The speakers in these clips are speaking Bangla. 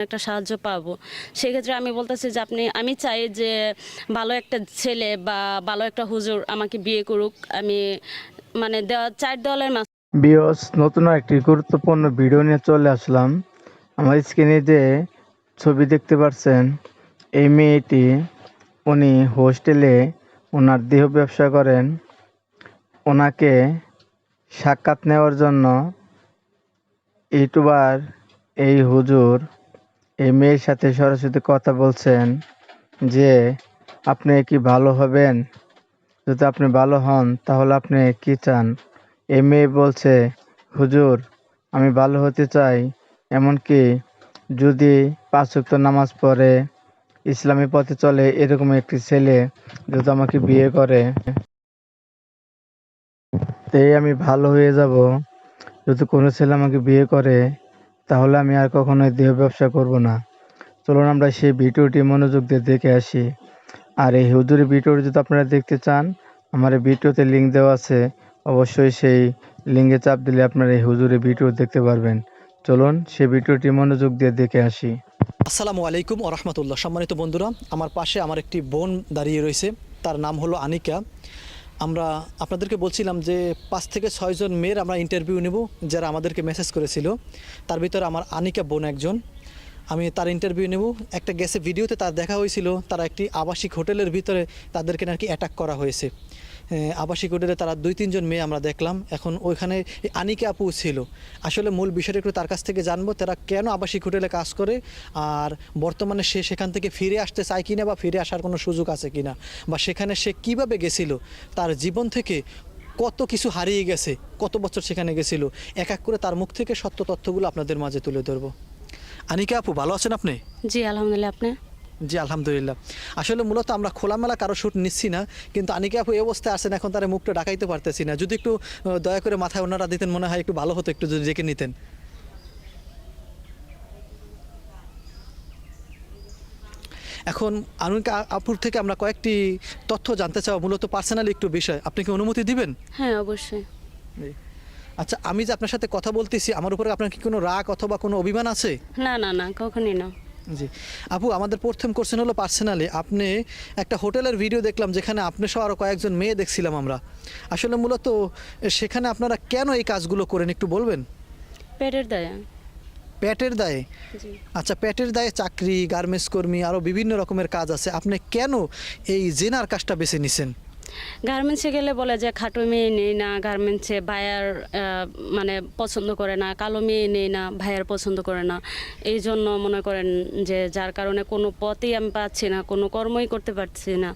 একটা সাহায্য পাবো। সেক্ষেত্রে আমি বলতেছি যে আমি চাই যে ভালো একটা ছেলে বা ভালো একটা হুজুর আমাকে বিয়ে করুক। আমি মানে চার দেওয়ালের বিয়স নতুন একটি গুরুত্বপূর্ণ ভিডিও নিয়ে চলে আসলাম। আমার স্ক্রিনে যে ছবি দেখতে পাচ্ছেন, এই মেয়েটি উনি হোস্টেলে ওনার দেহ ব্যবসা করেন। ওনাকে সাক্ষাৎ নেওয়ার জন্য ইউটিউবার এই হুজুর এই মেয়ের সাথে সরাসরি কথা বলছেন যে আপনি কি ভালো হবেন, যদি আপনি ভালো হন তাহলে আপনি কি চান। এই মেয়ে বলছে, হুজুর আমি ভালো হতে চাই, এমনকি যদি 5 ওয়াক্ত নামাজ পড়ে ইসলামী পথে চলে এরকম একটি ছেলে যদি আমাকে বিয়ে করে তাই আমি ভালো হয়ে যাব। যদি কোনো ছেলে আমাকে বিয়ে করে তাহলে আমি আর কখনোই দেহ ব্যবসা করব না। চলুন আমরা সেই ভিডিওটি মনোযোগ দিয়ে দেখে আসি। আর এই হুজুরের ভিডিওটি যদি আপনারা দেখতে চান, আমার এই ভিডিওতে লিঙ্ক দেওয়া আছে, অবশ্যই সেই লিঙ্কে চাপ দিলে আপনারা এই হুজুরের ভিডিও দেখতে পারবেন। চলুন সেই ভিডিওটি মনোযোগ দিয়ে দেখে আসি। আসসালামু আলাইকুম ওয়া রাহমাতুল্লাহ। সম্মানিত বন্ধুরা, আমার পাশে আমার একটি বোন দাঁড়িয়ে রয়েছে, তার নাম হলো আনিকা। আমরা আপনাদেরকে বলছিলাম যে 5 থেকে 6 জন মেয়ের আমরা ইন্টারভিউ নেব যারা আমাদেরকে মেসেজ করেছিল। তার ভিতরে আমার আনিকা বোন একজন। আমি তার ইন্টারভিউ নেব। একটা গেছে ভিডিওতে তার দেখা হয়েছিল তারা একটি আবাসিক হোটেলের ভিতরে তাদেরকে নাকি অ্যাটাক করা হয়েছে। আবাসিক হোটেলে তারা 2-3 জন মেয়ে আমরা দেখলাম। এখন ওইখানে আনিকা আপু ছিল। আসলে মূল বিষয়টা একটু তার কাছ থেকে জানবো, তারা কেন আবাসিক হোটেলে কাজ করে, আর বর্তমানে সে সেখান থেকে ফিরে আসতে চায় কিনা বা ফিরে আসার কোনো সুযোগ আছে কিনা, বা সেখানে সে কিভাবে গেছিল, তার জীবন থেকে কত কিছু হারিয়ে গেছে, কত বছর সেখানে গেছিল, এক এক করে তার মুখ থেকে সত্য তথ্যগুলো আপনাদের মাঝে তুলে ধরবো। আনিকা আপু, ভালো আছেন আপনি? জি আলহামদুলিল্লাহ। আপনি? জি আলহামদুলিল্লাহ। আসলে মূলত আমরা খোলামেলা কারো শ্যুট নিচ্ছি না, কিন্তু আনিকা আপু এই অবস্থায় আসেন, এখন তার মুখটা ডাকাইতে পারতেছি না। যদি একটু দয়া করে মাথায় ওনারা দিতেন মনে হয় একটু ভালো হতো, একটু যদি ডেকে নিতেন। এখন আনিকা আপুর থেকে আমরা কয়েকটি তথ্য জানতে চাও, মূলত পার্সোনালি একটু বিষয়। আপনি কি অনুমতি দিবেন? হ্যাঁ অবশ্যই। জি। আচ্ছা, আমি যে আপনার সাথে কথা বলতেছি, আমার উপরে আপনার কি কোনো রাগ অথবা কোনো অভিমান আছে? না না না, কখনই না। জি আপু, আমাদের প্রথম কোশ্চেন হলো পার্সোনালি। আপনি একটা হোটেলের ভিডিও দেখলাম যেখানে আপনি সহ আরও কয়েকজন মেয়ে দেখছিলাম আমরা। আসলে মূলত সেখানে আপনারা কেন এই কাজগুলো করেন একটু বলবেন? পেটের দায়া। পেটের দায়ে? জি। আচ্ছা, পেটের দায়ে চাকরি, গার্মেন্টস কর্মী, আরও বিভিন্ন রকমের কাজ আছে, আপনি কেন এই জেনার কাজটা বেছে নিছেন? গার্মেন্টসে গেলে বলে যে খাটো মেয়ে নেই না, গার্মেন্টসে ভাইয়ার মানে পছন্দ করে না, কালো মেয়ে নেই না, ভাইয়ার পছন্দ করে না। এই জন্য মনে করেন যে যার কারণে কোনো পথই আমি পাচ্ছি না, কোনো কর্মই করতে পারছি না,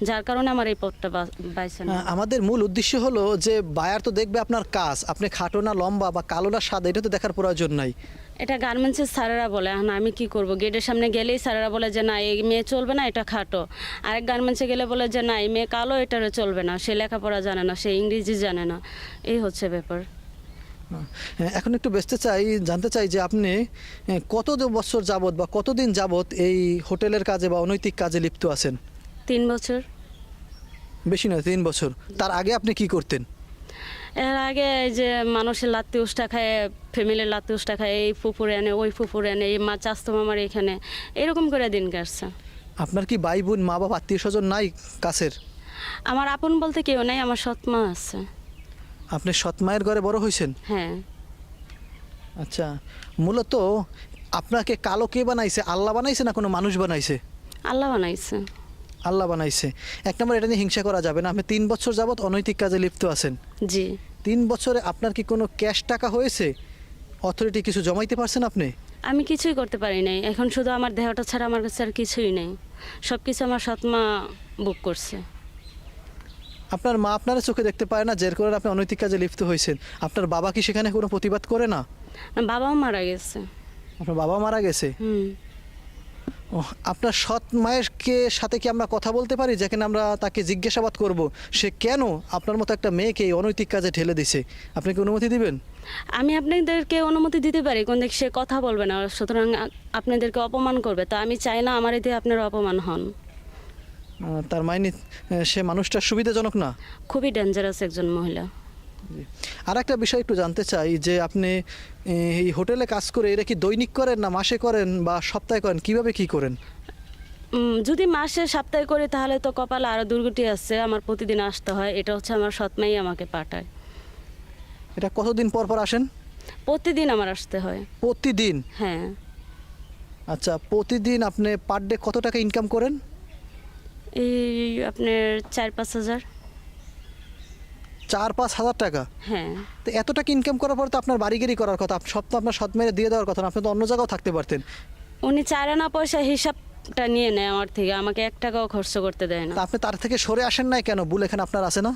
যার কারণে আমার এই পথটা বাইছে না। আমাদের মূল উদ্দেশ্য হলো যে বায়ার তো দেখবে আপনার কাজ, আপনি খাটো না লম্বা বা কালো না সাদা, এটা তো দেখার প্রয়োজন নাই। এটা গার্মেন্টসের স্যারেরা বলে, এখন আমি কি করব? গেটের সামনে গেলেই স্যারেরা বলে যে না এই মেয়ে চলবে না, এটা খাটো। আরেক গার্মেন্টসে গেলে বলে যে না এই মেয়ে কালো, এটারও চলবে না, সে লেখাপড়া জানে না, সে ইংরেজি জানে না। এই হচ্ছে ব্যাপার। এখন একটু জানতে চাই যে আপনি কত বছর যাবত বা কতদিন যাবত এই হোটেলের কাজে বা অনৈতিক কাজে লিপ্ত আছেন? 3 বছর। বেশি নয়, 3 বছর। তার আগে আপনি কি করতেন? এর আগে এই যে মানুষের লাত্তি উষ্টা খায়, ফ্যামিলির লাত্তি উষ্টা খায়, এই ফুপুরে এনে ওই ফুপুরে এনে, এই মা চাস্তো মামার এখানে, এরকম করে দিন কাটছে। আপনার কি ভাই বোন, মা বাবা, আত্মীয় স্বজন নাই কাছের? আমার আপন বলতে কেউ নাই, আমার সৎ মা আছে। আপনি সৎ মায়ের ঘরে বড় হয়েছেন? হ্যাঁ। আচ্ছা, মূলত আপনাকে কালো কে বানাইছে? আল্লাহ বানাইছে না কোনো মানুষ বানাইছে? আল্লাহ বানাইছে। আল্লাহ বানাইছে। এক নম্বর, এটা নিয়ে হিংসা করা যাবে না। আপনি 3 বছর যাবত অনৈতিক কাজে লিপ্ত আছেন। জি। 3 বছরে আপনার কি কোনো ক্যাশ টাকা হয়েছে? অথরিটি কিছু জমাইতে পারছেন আপনি? আমি কিছুই করতে পারি নাই, এখন শুধু আমার দেহটা ছাড়া আমার কাছে আর কিছুই নেই। সব কিছু আমার সৎ মা বুক করছে। আপনার মা আপনারা চোখে দেখতে পায় না, যার কারণে আপনি অনৈতিক কাজে লিপ্ত হয়েছেন। আপনার বাবা কি সেখানে কোনো প্রতিবাদ করে না? বাবাও মারা গেছে। আপনার বাবা মারা গেছে? হুম। ও, আপনার সৎ মায়ের সাথে কি আমরা কথা বলতে পারি, যেখানে আমরা তাকে জিজ্ঞাসাবাদ করব সে কেন আপনার মতো একটা মেয়েকে এই অনৈতিক কাজে ঠেলে দিছে? আপনি কি অনুমতি দিবেন? আমি আপনাদেরকে অনুমতি দিতে পারি, কোন সে কথা বলবে না, সুতরাং আপনাদেরকে অপমান করবে, তা আমি চাই না আমার এতে আপনারা অপমান হন। তার মানে সে মানুষটা সুবিধাজনক না? খুবই ডেঞ্জারাস একজন মহিলা। আর একটা বিষয় একটু জানতে চাই যে আপনি এই হোটেলে কাজ করে এটা কি দৈনিক করেন না মাসে করেন বা সপ্তাহে করেন, কিভাবে কি করেন? যদি মাসে সপ্তাহে করি তাহলে তো কপালে আরও দুর্গতি আছে, আমার প্রতিদিন আসতে হয়। এটা হচ্ছে আমার সৎমাই আমাকে পাঠায়। এটা কতদিন পর পর আসেন? প্রতিদিন আমার আসতে হয়। প্রতিদিন? হ্যাঁ। আচ্ছা, প্রতিদিন আপনি পার ডে কত টাকা ইনকাম করেন? এই আপনার 4-5 হাজার। 4-5 হাজার টাকা? হ্যাঁ। তো এত টাকা ইনকাম করার পর তো আপনার বাড়িগাড়ি করার কথা, সব তো আপনার সৎ মেরে দিয়ে দেওয়ার কথা না, আপনি তো অন্য জায়গাও থাকতে পারতেন। উনি চার আনা পয়সা হিসাবটা নিয়ে নেয় আমার থেকে, আমাকে 1 টাকাও খরচ করতে দেয় না। তা আপনি তার থেকে সরে আসেন নাই কেন? ভুল এখানে আপনার আছে না?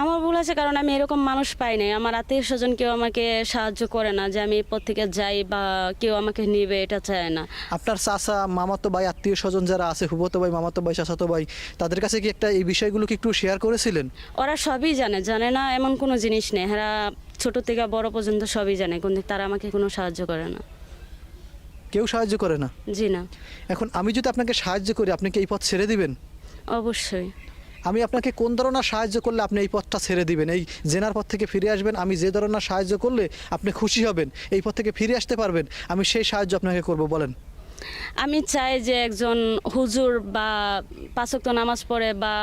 আমার ভুল আছে, কারণ আমি এরকম মানুষ পাই নাই। আমার আত্মীয় স্বজন কেউ আমাকে সাহায্য করে না যে আমি এই পথ থেকে যাই বা কেউ আমাকে নিবে, এটা চায় না। আপনার চাচা, মামাতো ভাই, আত্মীয় স্বজন যারা আছে, ফুফাতো ভাই, মামাতো ভাই, চাচাতো ভাই, তাদের কাছে কি একটা এই বিষয়গুলো কি একটু শেয়ার করেছিলেন? ওরা সবই জানে, জানে না এমন কোনো জিনিস নেই। এরা ছোট থেকে বড় পর্যন্ত সবই জানে, কিন্তু তারা আমাকে কোনো সাহায্য করে না। কেউ সাহায্য করে না? জি না। এখন আমি যদি আপনাকে সাহায্য করি, আপনি কি এই পথ ছেড়ে দিবেন? অবশ্যই। আমি আপনাকে কোন ধরনের সাহায্য করলে আপনি এই পথটা ছেড়ে দিবেন, এই জেনার পথ থেকে ফিরে আসবেন? আমি যে ধরনের সাহায্য করলে আপনি খুশি হবেন, এই পথ থেকে ফিরে আসতে পারবেন, আমি সেই সাহায্য আপনাকে করব, বলেন। আমি চাই যে একজন হুজুর বা 5 ওয়াক্ত নামাজ পড়ে বা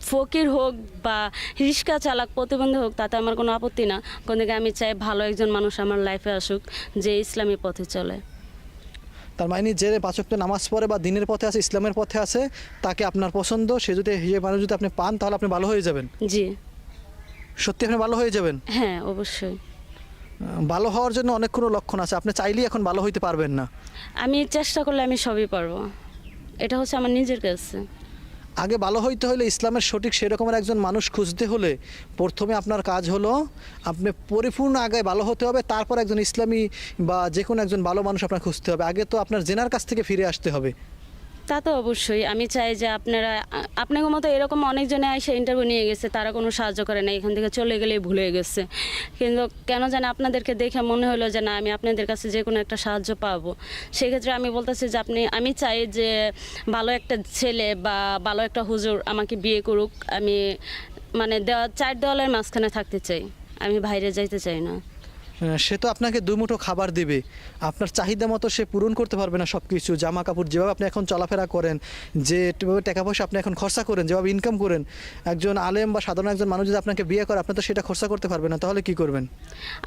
ফকির হোক বা রিক্সা চালক, প্রতিবন্ধী হোক, তাতে আমার কোনো আপত্তি না। কোন দিকে আমি চাই ভালো একজন মানুষ আমার লাইফে আসুক যে ইসলামী পথে চলে। তার মানে যে 5 ওয়াক্ত নামাজ পড়ে বা দিনের পথে আছে, ইসলামের পথে আছে, তাকে আপনার পছন্দ, সে যদি সে মানুষ যদি আপনি পান তাহলে আপনি ভালো হয়ে যাবেন? জি। সত্যি আপনি ভালো হয়ে যাবেন? হ্যাঁ, অবশ্যই। ভালো হওয়ার জন্য অনেক কোনো লক্ষণ আছে, আপনি চাইলেই এখন ভালো হইতে পারবেন না। আমি চেষ্টা করলে আমি সবই পারবো, এটা হচ্ছে আমার নিজের কাছে। আগে ভালো হইতে হলে, ইসলামের সঠিক সেরকমের একজন মানুষ খুঁজতে হলে প্রথমে আপনার কাজ হলো আপনি পরিপূর্ণ আগে ভালো হতে হবে, তারপর একজন ইসলামী বা যে কোনো একজন ভালো মানুষ আপনার খুঁজতে হবে। আগে তো আপনার জেনার কাছ থেকে ফিরে আসতে হবে। তা তো অবশ্যই। আমি চাই যে আপনারা, আপনাদের মতো এরকম অনেকজনে এসে ইন্টারভিউ নিয়ে গেছে, তারা কোনো সাহায্য করে না, এখান থেকে চলে গেলেই ভুলে গেছে। কিন্তু কেন জানি আপনাদেরকে দেখে মনে হলো যে না, আমি আপনাদের কাছে যে কোনো একটা সাহায্য পাবো। সেক্ষেত্রে আমি বলতেছি যে আমি চাই যে ভালো একটা ছেলে বা ভালো একটা হুজুর আমাকে বিয়ে করুক। আমি মানে 4 দেওয়ালের মাঝখানে থাকতে চাই, আমি বাইরে যাইতে চাই না। সে তো আপনাকে দুমুঠো খাবার দিবে, আপনার চাহিদা মতো সে পূরণ করতে পারবে না সব কিছু। জামা কাপড় যেভাবে আপনি এখন চলাফেরা করেন, যেভাবে টাকা পয়সা আপনি এখন খরচা করেন, যেভাবে ইনকাম করেন, একজন আলেম বা সাধারণ একজন মানুষ যদি আপনাকে বিয়ে করে, আপনি তো সেটা খরচা করতে পারবেন না, তাহলে কি করবেন?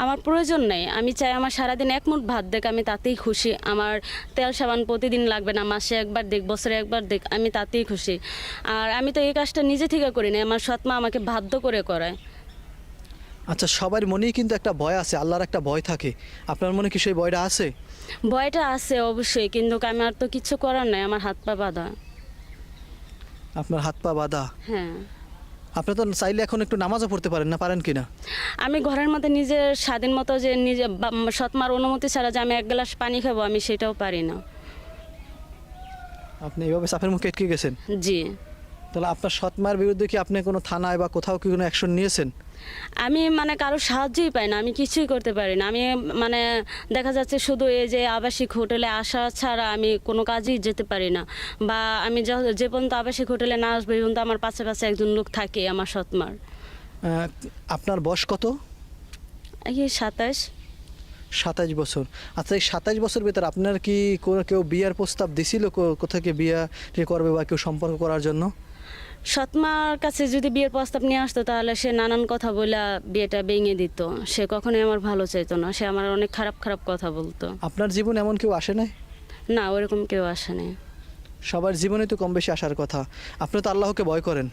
আমার প্রয়োজন নেই। আমি চাই আমার সারাদিন 1 মুঠ ভাত দেখ, আমি তাতেই খুশি। আমার তেল সাবান প্রতিদিন লাগবে না, মাসে একবার দেখ, বছরে একবার দেখ, আমি তাতেই খুশি। আর আমি তো এই কাজটা নিজে থেকে করি না, আমার সৎ মা আমাকে বাধ্য করে করায়। আচ্ছা, সবার মনেই কিন্তু একটা ভয় আছে, আল্লাহর একটা ভয় থাকে, আপনার মনে কি সেই ভয়টা আছে? ভয়টা আছে অবশ্যই, কিন্তু আমার তো কিছু করার নাই, আমার হাত পা বাঁধা। আপনার হাত পা বাঁধা? হ্যাঁ। আপনি তো চাইলে এখন একটু নামাজও পড়তে পারেন না, পারেন কি না? আমি ঘরের মধ্যে নিজের স্বাধীন মতো যে নিজে সৎমার অনুমতি ছাড়া যে আমি 1 গ্লাস পানি খাবো, আমি সেটাও পারি না। আপনি এভাবে চাপের মুখে আটকে গেছেন? জি। তাহলে আপনার সৎ মায়ের বিরুদ্ধে কি আপনি কোনো থানায় বা কোথাও কি কোনো অ্যাকশন নিয়েছেন? আমি মানে কারো সাহায্যই পাই না, আমি কিছুই করতে পারি না। আমি মানে দেখা যাচ্ছে শুধু এই যে আবাসিক হোটেলে আসা ছাড়া আমি কোনো কাজেই যেতে পারি না। বা আমি যে পর্যন্ত আবাসিক হোটেলে না আসবো এই পর্যন্ত আমার পাশে পাশে একজন লোক থাকে, আমার সৎমার। আপনার বয়স কত? এই 27। 27 বছর। আচ্ছা, এই 27 বছর ভিতরে আপনার কি কোনো কেউ বিয়ার প্রস্তাব দিছিল, কোথা থেকে বিয়ে করবে বা কেউ সম্পর্ক করার জন্য? সৎমার কাছে যদি বিয়ের প্রস্তাব নিয়ে আসতো তাহলে সে নানান কথা বলে বিয়েটা ভেঙে দিত। সে কখনোই আমার ভালো চাইতো না, সে আমার অনেক খারাপ খারাপ কথা বলতো। আপনার জীবনে এমন কেউ আসে নাই? না, ওরকম কেউ আসেনি। সবার জীবনে তো কম বেশি আসার কথা। আপনি তো আল্লাহকে ভয় করেন।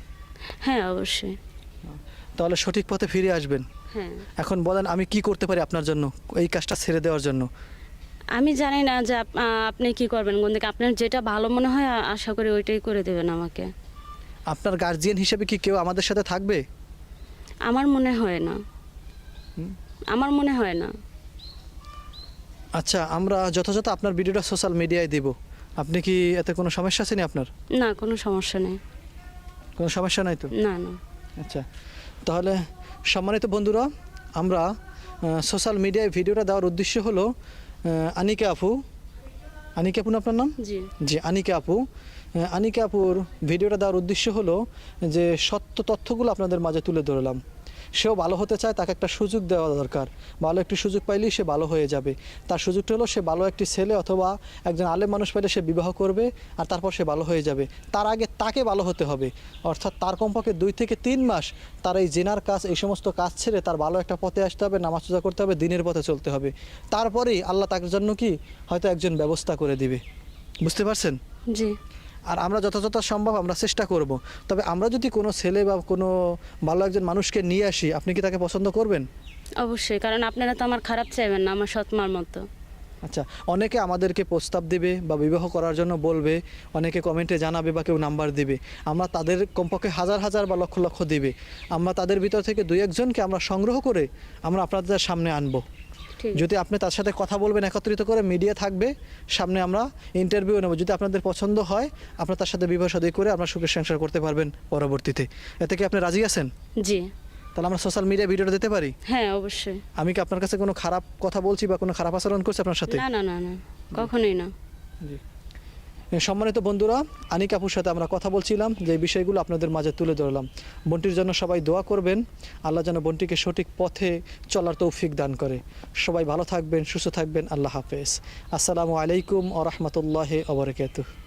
হ্যাঁ, অবশ্যই। তাহলে সঠিক পথে ফিরে আসবেন। হ্যাঁ। এখন বলেন, আমি কি করতে পারি আপনার জন্য, এই কাজটা ছেড়ে দেওয়ার জন্য? আমি জানি না যে আপনি কি করবেন, কোন দিকে আপনার যেটা ভালো মনে হয় আশা করি ওইটাই করে দেবেন আমাকে। আপনার গার্জিয়ান হিসেবে কি কেউ আমাদের সাথে থাকবে? আমার মনে হয় না। আমার মনে হয় না। আচ্ছা, আমরা যথাযথ আপনার ভিডিওটা সোশ্যাল মিডিয়ায় দিব, আপনি কি এতে কোনো সমস্যা আছে নি আপনার? না, কোনো সমস্যা নেই। কোনো সমস্যা নাই তো? না না। আচ্ছা, তাহলে সম্মানিত বন্ধুরা, আমরা সোশ্যাল মিডিয়ায় ভিডিওটা দেওয়ার উদ্দেশ্য হলো আনিকা আপু না আপনার নাম? জি। জি, আনিকা আপুর ভিডিওটা দেওয়ার উদ্দেশ্য হলো যে সত্য তথ্যগুলো আপনাদের মাঝে তুলে ধরলাম। সেও ভালো হতে চায়, তাকে একটা সুযোগ দেওয়া দরকার। ভালো একটি সুযোগ পাইলেই সে ভালো হয়ে যাবে। তার সুযোগটা হলো সে ভালো একটি ছেলে অথবা একজন আলেম মানুষ পাইলে সে বিবাহ করবে, আর তারপর সে ভালো হয়ে যাবে। তার আগে তাকে ভালো হতে হবে, অর্থাৎ তার কমপক্ষে 2 থেকে 3 মাস তার এই জিনার কাজ, এই সমস্ত কাজ ছেড়ে তার ভালো একটা পথে আসতে হবে, নামাজ রোজা করতে হবে, দিনের পথে চলতে হবে। তারপরেই আল্লাহ তার জন্য কি হয়তো একজন ব্যবস্থা করে দিবে। বুঝতে পারছেন? জি। আর আমরা যথাযথ সম্ভব আমরা চেষ্টা করব। তবে আমরা যদি কোনো ছেলে বা কোনো ভালো একজন মানুষকে নিয়ে আসি, আপনি কি তাকে পছন্দ করবেন? অবশ্যই, কারণ আপনারা তো আমার খারাপ চাইবেন না, আমার সৎমার মতো। আচ্ছা, অনেকে আমাদেরকে প্রস্তাব দিবে বা বিবাহ করার জন্য বলবে, অনেকে কমেন্টে জানাবে বা কেউ নাম্বার দিবে। আমরা তাদের কমপক্ষে হাজার হাজার বা লক্ষ লক্ষ দিবে। আমরা তাদের ভিতর থেকে 2-1জনকে আমরা সংগ্রহ করে আমরা আপনাদের সামনে আনবো। ঠিক আছে। যদি আপনি তার সাথে কথা বলবেন, একত্রিত করে মিডিয়া থাকবে, সামনে আমরা ইন্টারভিউ নেব। যদি আপনাদের পছন্দ হয়, আপনার তার সাথে বিবাহ শাদী করে আপনার সুখের সংসার করতে পারবেন পরবর্তীতে। এতে কি আপনি রাজি আছেন? জি। তাহলে আমরা সোশ্যাল মিডিয়া ভিডিওটা দিতে পারি? হ্যাঁ, অবশ্যই। আমি কি আপনার কাছে কোনো খারাপ কথা বলছি বা কোনো খারাপ আচরণ করছি আপনার সাথে? না না না না, কখনোই না। জি। সম্মানিত বন্ধুরা, আনিকা আপুর সাথে আমরা কথা বলছিলাম, যে এই বিষয়গুলো আপনাদের মাঝে তুলে ধরলাম। বোনটির জন্য সবাই দোয়া করবেন, আল্লাহ যেন বোনটিকে সঠিক পথে চলার তৌফিক দান করে। সবাই ভালো থাকবেন, সুস্থ থাকবেন। আল্লাহ হাফেজ। আসসালামু আলাইকুম ওয়া রাহমাতুল্লাহি ওয়া বারাকাতুহু।